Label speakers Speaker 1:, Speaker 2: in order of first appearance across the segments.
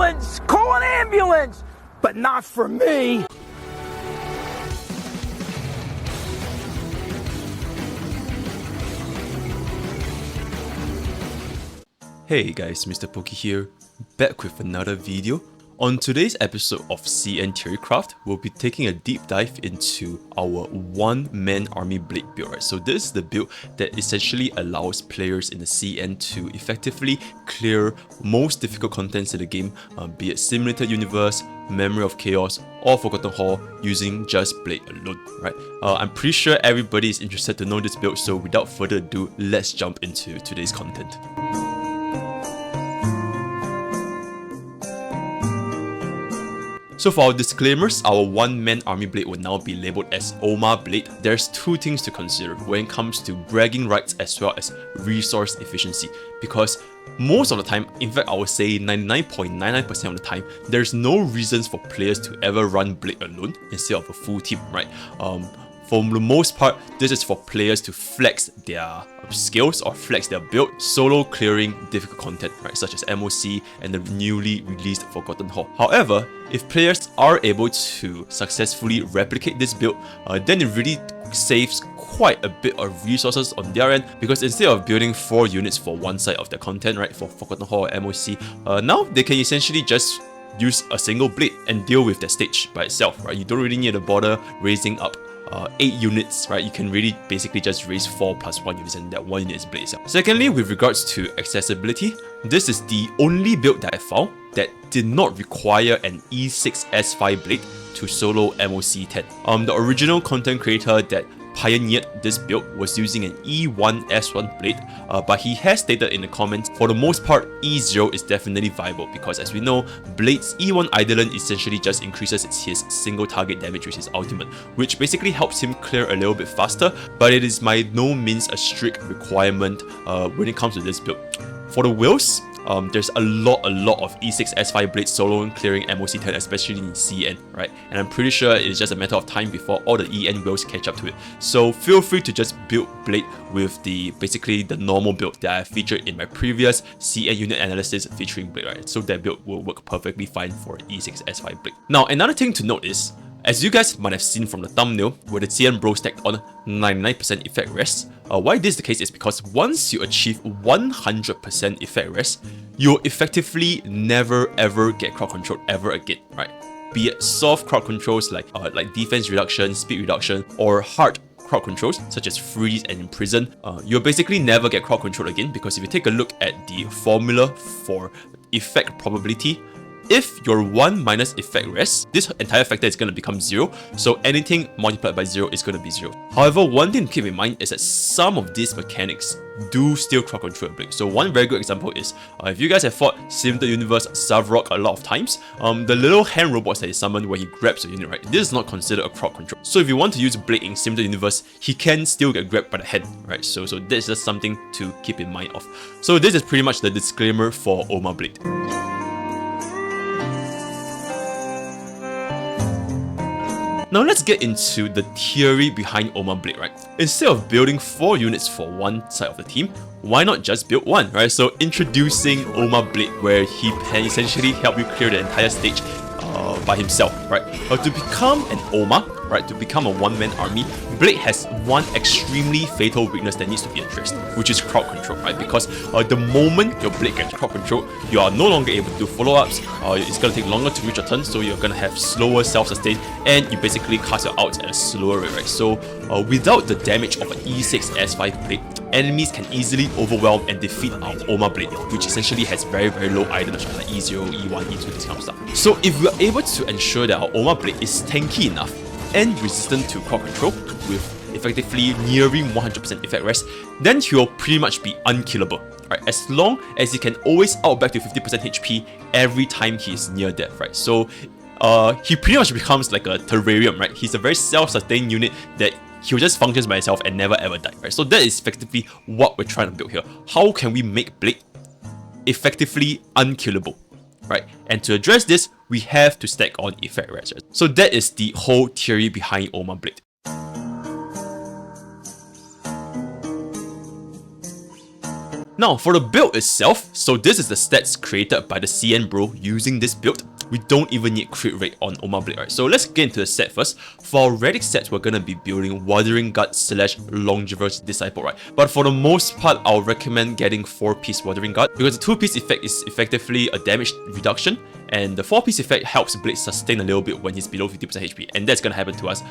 Speaker 1: ambulance! Call an ambulance! But not for me!
Speaker 2: Hey guys, Mr. Pokey here, back with another video. On today's episode of CN Theorycraft, we'll be taking a deep dive into our one-man army blade build. Right? So this is the build that essentially allows players in the CN to effectively clear most difficult contents in the game, be it Simulated Universe, Memory of Chaos, or Forgotten Hall, using just blade alone. Right? I'm pretty sure everybody is interested to know this build, so without further ado, let's jump into today's content. So for our disclaimers, our one-man army blade will now be labelled as OMA blade. There's two things to consider when it comes to bragging rights as well as resource efficiency, because most of the time, in fact I would say 99.99% of the time, there's no reasons for players to ever run blade alone instead of a full team, right? For the most part, this is for players to flex their skills or flex their build, solo clearing difficult content, right, such as MOC and the newly released Forgotten Hall. However, if players are able to successfully replicate this build, then it really saves quite a bit of resources on their end, because instead of building 4 units for one side of their content, right, for Forgotten Hall or MOC, now they can essentially just use a single blade and deal with their stage by itself, right? You don't really need to bother raising up 8 units, right? You can really basically just raise 4 plus 1 units, and that 1 unit is blade itself. Secondly, with regards to accessibility, this is the only build that I found that did not require an E6 S5 blade to solo MOC 10. The original content creator that pioneered this build was using an E1 S1 blade, but he has stated in the comments, for the most part, E0 is definitely viable, because as we know, Blade's E1 Eidolon essentially just increases his single target damage with his ultimate, which basically helps him clear a little bit faster, but it is by no means a strict requirement when it comes to this build. For the wheels, there's a lot of E6 S5 blades soloing clearing MOC 10, especially in CN, right? And I'm pretty sure it's just a matter of time before all the EN wheels catch up to it. So feel free to just build blade with basically the normal build that I featured in my previous CN unit analysis featuring blade, right? So that build will work perfectly fine for E6 S5 blade. Now, another thing to note is, as you guys might have seen from the thumbnail, where the CN bro stacked on 99% effect rest, why this is the case is because once you achieve 100% effect rest, you'll effectively never ever get crowd control ever again, right? Be it soft crowd controls like defense reduction, speed reduction, or hard crowd controls such as freeze and imprison, you'll basically never get crowd control again, because if you take a look at the formula for effect probability, if your 1 minus effect rest, this entire factor is going to become 0, so anything multiplied by 0 is going to be 0. However, one thing to keep in mind is that some of these mechanics do still crowd control a blade. So one very good example is, if you guys have fought Simulated Universe Savrok a lot of times, the little hand robots that he summoned where he grabs a unit, right, this is not considered a crowd control. So if you want to use blade in Simulated Universe, he can still get grabbed by the hand, right? So this is just something to keep in mind of. So this is pretty much the disclaimer for OMA blade. Now let's get into the theory behind OMA blade, right? Instead of building 4 units for one side of the team, why not just build 1, right? So introducing OMA blade, where he can essentially help you clear the entire stage by himself, right? To become an OMA, right, to become a one-man army, Blade has one extremely fatal weakness that needs to be addressed, which is crowd control, right? Because the moment your Blade gets crowd control, you are no longer able to do follow-ups, it's going to take longer to reach your turn, so you're going to have slower self-sustain, and you basically cast your outs at a slower rate, right? So without the damage of an E6 S5 Blade, enemies can easily overwhelm and defeat our OMA blade, which essentially has very low items like E0, E1, E2, this kind of stuff. So if we are able to ensure that our OMA blade is tanky enough and resistant to crowd control with effectively nearing 100% effect rest, then he will pretty much be unkillable, right? As long as he can always out back to 50% HP every time he is near death, right? So he pretty much becomes like a terrarium, right? He's a very self-sustained unit that he'll just function by himself and never ever die, right? So that is effectively what we're trying to build here. How can we make Blade effectively unkillable, right? And to address this, we have to stack on effect rest, right? So that is the whole theory behind OMA Blade. Now for the build itself, so this is the stats created by the CN bro using this build. We don't even need crit rate on Oma Blade, right? So let's get into the set first. For our relic sets, we're gonna be building Wuthering Gut / Longivorous Disciple, right? But for the most part, I'll recommend getting 4-piece Wuthering Gut because the 2-piece effect is effectively a damage reduction, and the 4-piece effect helps Blade sustain a little bit when he's below 50% HP, and that's gonna happen to us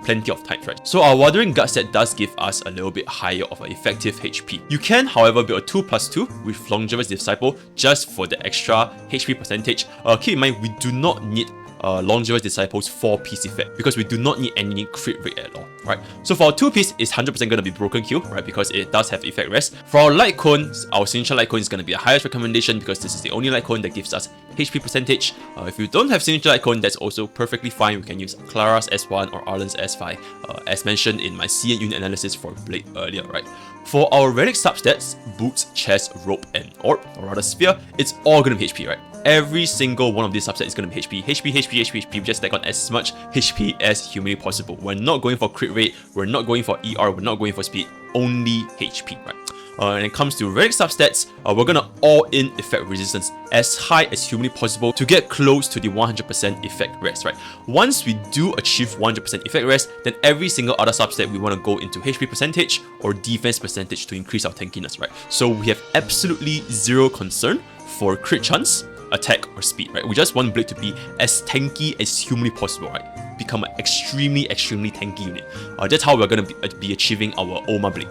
Speaker 2: plenty of times, right? So our Wuthering Gut set does give us a little bit higher of an effective HP. You can, however, build a 2+2 with Longivorous Disciple just for the extra HP percentage. Keep in mind, we do not need Longivorous Disciple's 4-piece effect because we do not need any crit rate at all, right? So for our 2-piece, it's 100% going to be Broken Kill, right? Because it does have effect rest. For our Light Cone, our Signature Light Cone is going to be the highest recommendation because this is the only Light Cone that gives us HP percentage. If you don't have Signature Light Cone, that's also perfectly fine. We can use Clara's S1 or Arlen's S5, as mentioned in my CN unit analysis for Blade earlier, right? For our relic substats, Boots, Chest, Rope, and Orb, or rather Sphere, it's all going to be HP, right? Every single one of these subsets is going to be HP. We just stack on as much HP as humanly possible. We're not going for crit rate, we're not going for ER, we're not going for speed, only HP, right? When it comes to relic substats, we're gonna all-in effect resistance as high as humanly possible to get close to the 100% effect rest, right? Once we do achieve 100% effect rest, then every single other subset we want to go into HP percentage or defense percentage to increase our tankiness, right? So we have absolutely zero concern for crit chance, attack, or speed, right? We just want Blade to be as tanky as humanly possible, right? Become an extremely tanky unit. That's how we're gonna be achieving our Oma Blade.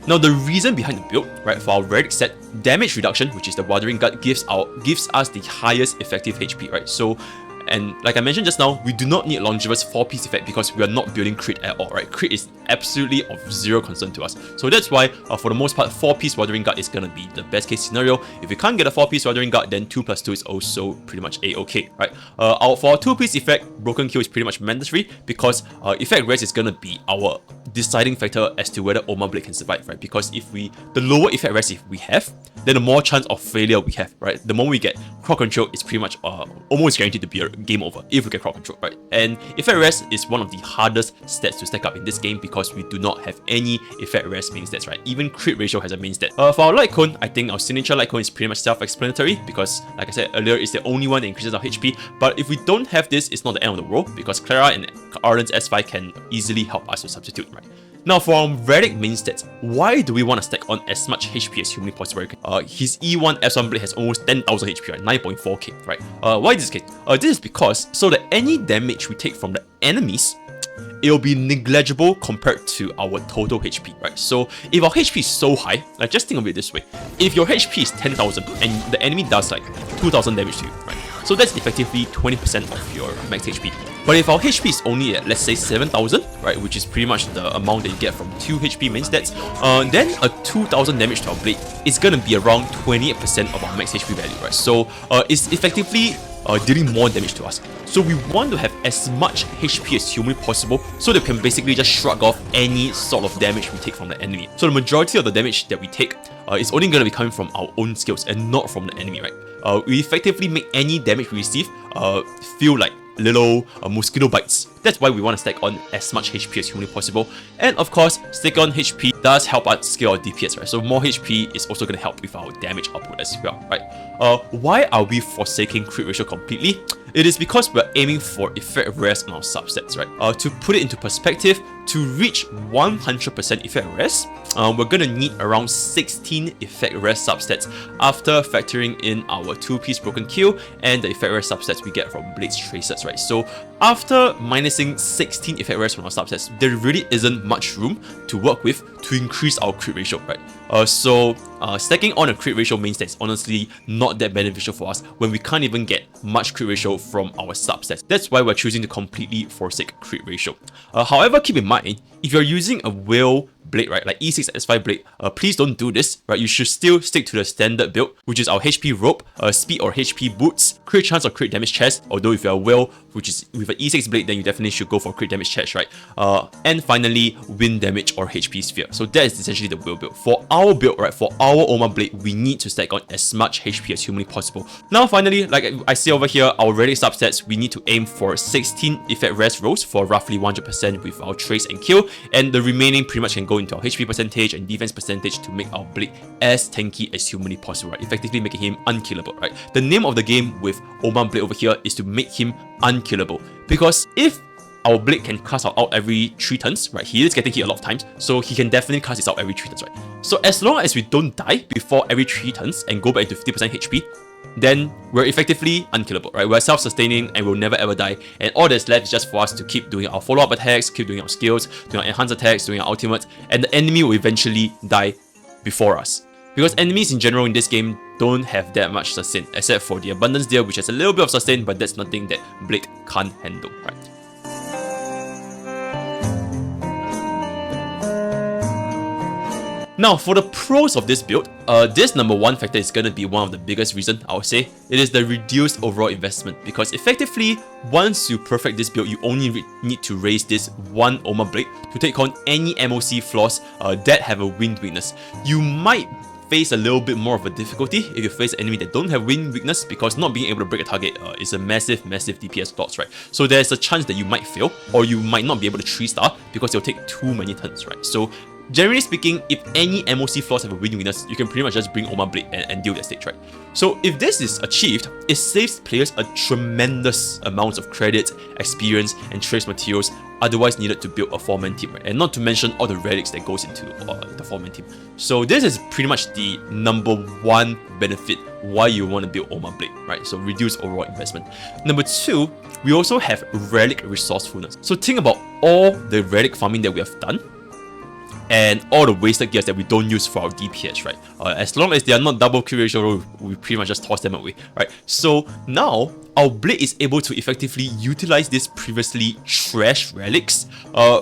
Speaker 2: Now the reason behind the build, right, for our relic set, damage reduction, which is the Wuthering Gut, gives us the highest effective HP, right? So, and like I mentioned just now, we do not need Longivorous 4-piece effect because we are not building crit at all, right? Crit is absolutely of zero concern to us. So that's why, for the most part, 4-piece Wuthering Gut is gonna be the best case scenario. If you can't get a 4-piece Wuthering Gut, then 2+2 is also pretty much a-okay, right? For our 2-piece effect, Broken Kill is pretty much mandatory because effect rest is gonna be our deciding factor as to whether Oma Blade can survive, right? Because the lower effect rest if we have, then the more chance of failure we have, right? The moment we get crowd control, it's pretty much almost guaranteed to be a game over if we get crowd control, right? And effect rest is one of the hardest stats to stack up in this game because we do not have any effect rest main stats, right? Even crit ratio has a main stat. For our Light Cone, I think our Signature Light Cone is pretty much self-explanatory because, like I said earlier, it's the only one that increases our HP. But if we don't have this, it's not the end of the world because Clara and Arlen's S5 can easily help us to substitute, right? Now for our relic main stats, why do we want to stack on as much HP as humanly possible? His E1 S1 Blade has almost 10,000 HP, right? 9.4k, right? Why is this case? This is because so that any damage we take from the enemies, it'll be negligible compared to our total HP, right? So if our HP is so high, like just think of it this way. If your HP is 10,000 and the enemy does like 2,000 damage to you, right? So that's effectively 20% of your max HP. But if our HP is only at, let's say, 7,000, right, which is pretty much the amount that you get from 2 HP main stats, then a 2,000 damage to our blade is gonna be around 28% of our max HP value, right? So it's effectively dealing more damage to us. So we want to have as much HP as humanly possible so that we can basically just shrug off any sort of damage we take from the enemy. So the majority of the damage that we take is only going to be coming from our own skills and not from the enemy, right? We effectively make any damage we receive feel like little mosquito bites. That's why we want to stack on as much HP as humanly possible. And of course, stack on HP does help us scale our DPS, right? So more HP is also going to help with our damage output as well, right? Why are we forsaking crit ratio completely? It is because we're aiming for effect rest on our subsets, right? To put it into perspective, to reach 100% effect rest, we're gonna need around 16 effect rest subsets after factoring in our 2-piece Broken Kill and the effect rest subsets we get from Blade's Tracers, right? So after minusing 16 effect rest from our subsets, there really isn't much room to work with to increase our crit ratio, right? Stacking on a crit ratio main stat is honestly not that beneficial for us when we can't even get much crit ratio from our subsets. That's why we're choosing to completely forsake crit ratio. However, keep in mind, if you're using a whale blade, right, like E6 S5 blade, please don't do this, right? You should still stick to the standard build, which is our HP rope, speed or HP boots, crit chance or crit damage chest, although if you're a whale, which is with an E6 blade, then you definitely should go for crit damage chest, right? And finally, wind damage or HP sphere. So that is essentially the whale build. For our build, right, for our Oma blade, we need to stack on as much HP as humanly possible. Now finally, like I see over here, our relic subsets, we need to aim for 16 effect rest rolls for roughly 100% with our trace and kill, and the remaining pretty much can go into our HP percentage and defense percentage to make our blade as tanky as humanly possible, right? Effectively making him unkillable, right? The name of the game with Oma Blade over here is to make him unkillable, because if our blade can cast out every 3 turns, right? He is getting hit a lot of times, so he can definitely cast it out every 3 turns, right? So as long as we don't die before every 3 turns and go back into 50% HP, then we're effectively unkillable, right? We're self-sustaining and we'll never ever die, and all that's left is just for us to keep doing our follow-up attacks, keep doing our skills, doing our enhanced attacks, doing our ultimates, and the enemy will eventually die before us. Because enemies in general in this game don't have that much sustain, except for the Abundance Deer, which has a little bit of sustain, but that's nothing that Blade can't handle, right? Now, for the pros of this build, this number 1 factor is going to be one of the biggest reasons, I would say. It is the reduced overall investment, because effectively, once you perfect this build, you only need to raise this 1 Oma Blade to take on any MOC flaws that have a wind weakness. You might face a little bit more of a difficulty if you face an enemy that don't have wind weakness, because not being able to break a target is a massive DPS loss, right? So there's a chance that you might fail, or you might not be able to 3-star because it'll take too many turns, right? So generally speaking, if any MOC flaws have a wind weakness, you can pretty much just bring Oma Blade and deal that stage, right? So if this is achieved, it saves players a tremendous amount of credits, experience, and trace materials otherwise needed to build a 4-man team, right? And not to mention all the relics that goes into the 4-man team. So this is pretty much the number 1 benefit why you want to build Oma Blade, right? So reduce overall investment. Number 2, we also have relic resourcefulness. So think about all the relic farming that we have done, and all the wasted gears that we don't use for our DPS, right? As long as they are not double kill ratio, we pretty much just toss them away, right? So now, our blade is able to effectively utilize these previously trash relics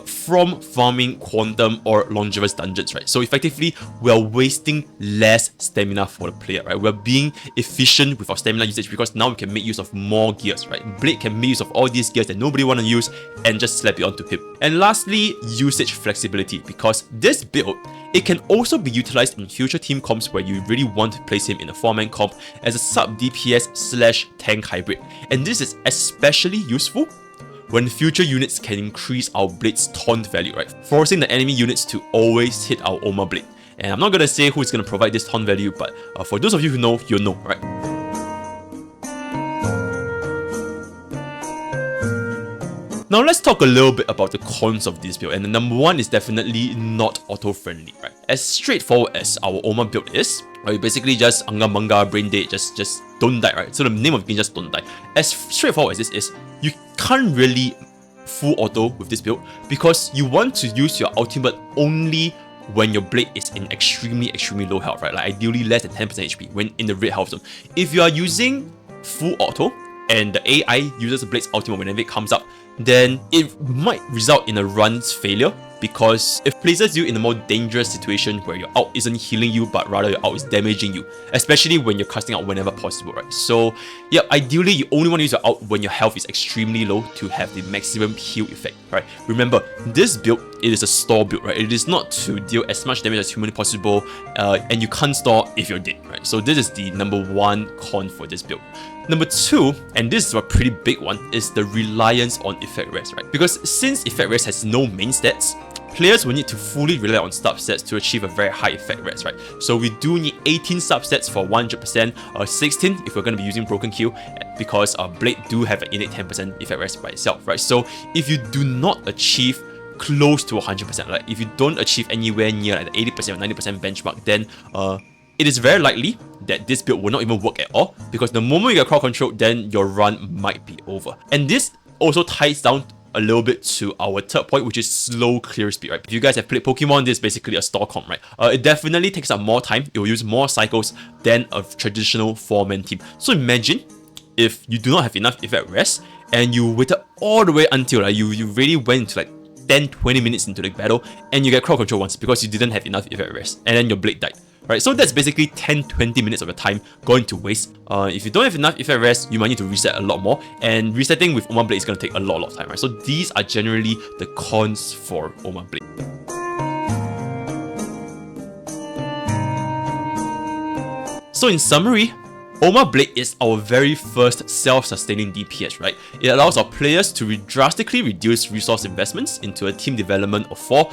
Speaker 2: from farming quantum or longevous dungeons, right? So effectively, we're wasting less stamina for the player, right? We're being efficient with our stamina usage because now we can make use of more gears, right? Blade can make use of all these gears that nobody want to use and just slap it onto him. And lastly, usage flexibility, because this build, it can also be utilized in future team comps where you really want to place him in a 4-man comp as a sub DPS / tank hybrid. And this is especially useful when future units can increase our blade's taunt value, right? Forcing the enemy units to always hit our Oma Blade. And I'm not gonna say who's gonna provide this taunt value, but for those of you who know, you'll know, right? Now let's talk a little bit about the cons of this build, and the number 1 is definitely not auto-friendly, right? As straightforward as our Oma build is, you basically just anga brain dead, just don't die, right? So the name of the game, just don't die. As straightforward as this is, you can't really full auto with this build because you want to use your ultimate only when your blade is in extremely low health, right? Like ideally less than 10% HP when in the red health zone. If you are using full auto and the AI uses the blade's ultimate whenever it comes up, then it might result in a run's failure because it places you in a more dangerous situation where your ult isn't healing you but rather your ult is damaging you, especially when you're casting out whenever possible, right? So yeah, ideally you only want to use your ult when your health is extremely low to have the maximum heal effect, right? Remember, this build, it is a store build, right? It is not to deal as much damage as humanly possible, and you can't store if you're dead, right? So this is the number 1 con for this build. Number 2, and this is a pretty big one, is the reliance on effect rest, right? Because since effect rest has no main stats, players will need to fully rely on subsets to achieve a very high effect rest, right? So we do need 18 subsets for 100%, 16 if we're going to be using Broken Kill, because our Blade do have an innate 10% effect rest by itself, right? So if you do not achieve close to 100%, like if you don't achieve anywhere near like the 80% or 90% benchmark, then it is very likely that this build will not even work at all, because the moment you get crowd control, then your run might be over. And this also ties down a little bit to our third point, which is slow clear speed, right? If you guys have played Pokemon, this is basically a store comp, right? It definitely takes up more time, it will use more cycles than a traditional 4-man team. So imagine if you do not have enough effect rest and you waited all the way until like, you really went into like 10-20 minutes into the battle and you get crowd control once because you didn't have enough effect rest and then your blade died. Right, so that's basically 10-20 minutes of your time going to waste. If you don't have enough effect rest, you might need to reset a lot more, and resetting with Oma Blade is going to take a lot of time, right? So these are generally the cons for Oma Blade. So in summary, Oma Blade is our very first self-sustaining DPS, right? It allows our players to drastically reduce resource investments into a team development of 4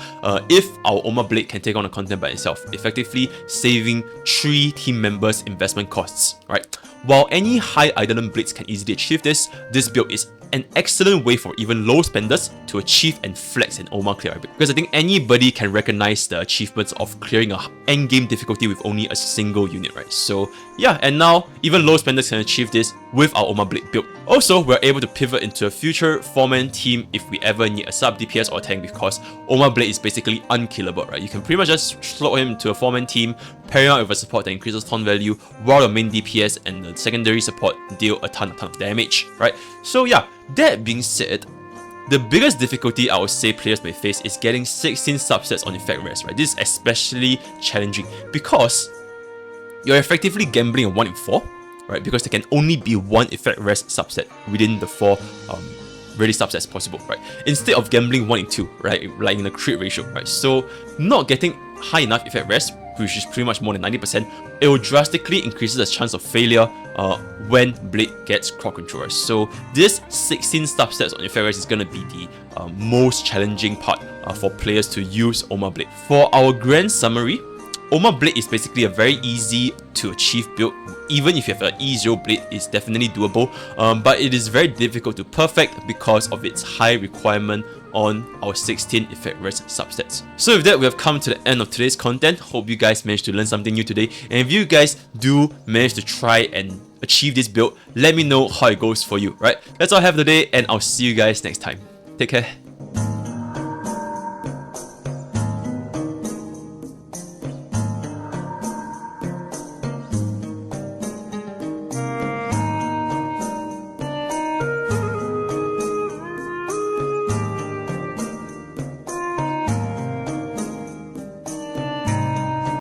Speaker 2: if our Oma Blade can take on the content by itself, effectively saving 3 team members' investment costs, right? While any high Eidolon blades can easily achieve this build is an excellent way for even low spenders to achieve and flex an Oma clear, because I think anybody can recognize the achievements of clearing a endgame difficulty with only a single unit, right? So yeah, and now even low spenders can achieve this with our Oma Blade build. Also, we're able to pivot into a future 4-man team if we ever need a sub DPS or tank, because Oma Blade is basically unkillable, right? You can pretty much just slot him into a 4-man team, pairing out with a support that increases taunt value, while the main DPS and the secondary support deal a ton of damage, right? So yeah, that being said, the biggest difficulty I would say players may face is getting 16 subsets on effect res, right? This is especially challenging because you're effectively gambling a 1 in 4, right? Because there can only be 1 effect res subset within the 4 ready subsets possible, right? Instead of gambling 1 in 2, right? Like in the crit ratio, right? So not getting high enough effect res, which is pretty much more than 90%, it will drastically increase the chance of failure when Blade gets crowd control, right? So this 16 subsets on effect res is going to be the most challenging part for players to use Oma Blade. For our grand summary, Oma Blade is basically a very easy to achieve build. Even if you have an E0 Blade, it's definitely doable, but it is very difficult to perfect because of its high requirement on our 16 effect res subsets. So with that, we have come to the end of today's content. Hope you guys managed to learn something new today, and if you guys do manage to try and achieve this build, let me know how it goes for you, right? That's all I have today, and I'll see you guys next time. Take care.